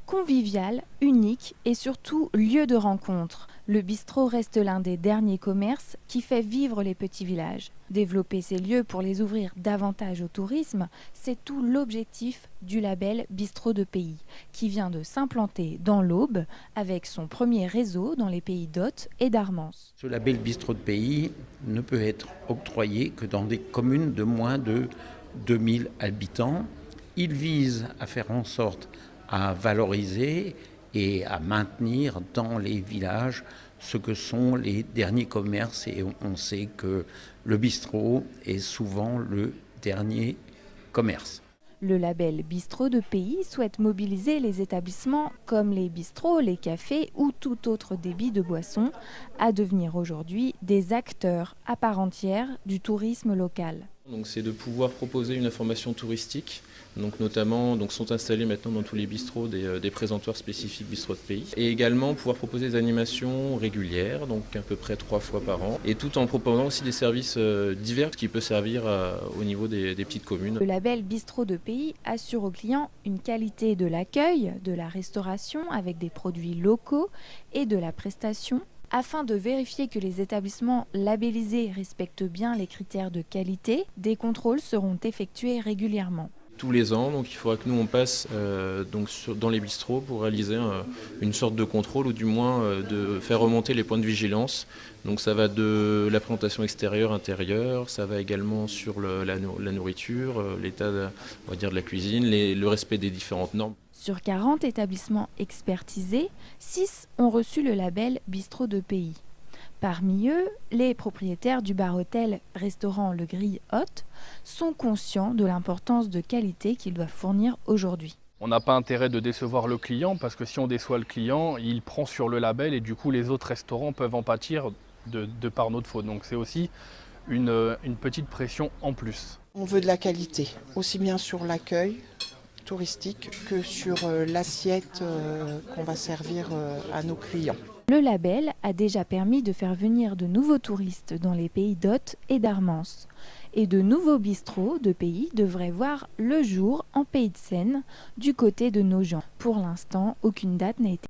Convivial, unique et surtout lieu de rencontre, le bistrot reste l'un des derniers commerces qui fait vivre les petits villages. Développer ces lieux pour les ouvrir davantage au tourisme, c'est tout l'objectif du label Bistrot de Pays, qui vient de s'implanter dans l'Aube avec son premier réseau dans les pays d'Hôte et d'Armance. Ce label Bistrot de Pays ne peut être octroyé que dans des communes de moins de 2000 habitants. Il vise à faire en sorte à valoriser et à maintenir dans les villages ce que sont les derniers commerces. Et on sait que le bistrot est souvent le dernier commerce. Le label Bistrot de Pays souhaite mobiliser les établissements comme les bistrots, les cafés ou tout autre débit de boissons à devenir aujourd'hui des acteurs à part entière du tourisme local. Donc c'est de pouvoir proposer une information touristique, notamment sont installés maintenant dans tous les bistrots des présentoirs spécifiques Bistrot de Pays, et également pouvoir proposer des animations régulières, donc à peu près 3 fois par an, et tout en proposant aussi des services divers qui peuvent servir au niveau des petites communes. Le label Bistrot de Pays assure aux clients une qualité de l'accueil, de la restauration avec des produits locaux et de la prestation. Afin de vérifier que les établissements labellisés respectent bien les critères de qualité, des contrôles seront effectués régulièrement. Tous les ans, donc il faudra que nous on passe dans les bistrots pour réaliser une sorte de contrôle ou du moins de faire remonter les points de vigilance. Donc ça va de la présentation extérieure, intérieure, ça va également sur la nourriture, l'état on va dire de la cuisine, le respect des différentes normes. Sur 40 établissements expertisés, 6 ont reçu le label Bistrot de Pays. Parmi eux, les propriétaires du bar-hôtel restaurant Le Grille Hôte sont conscients de l'importance de qualité qu'ils doivent fournir aujourd'hui. On n'a pas intérêt de décevoir le client parce que si on déçoit le client, il prend sur le label et du coup les autres restaurants peuvent en pâtir de par notre faute. Donc c'est aussi une petite pression en plus. On veut de la qualité, aussi bien sur l'accueil touristique que sur l'assiette qu'on va servir à nos clients. Le label a déjà permis de faire venir de nouveaux touristes dans les pays d'Hôte et d'Armance. Et de nouveaux bistrots de pays devraient voir le jour en Pays de Seine, du côté de Nogent. Pour l'instant, aucune date n'a été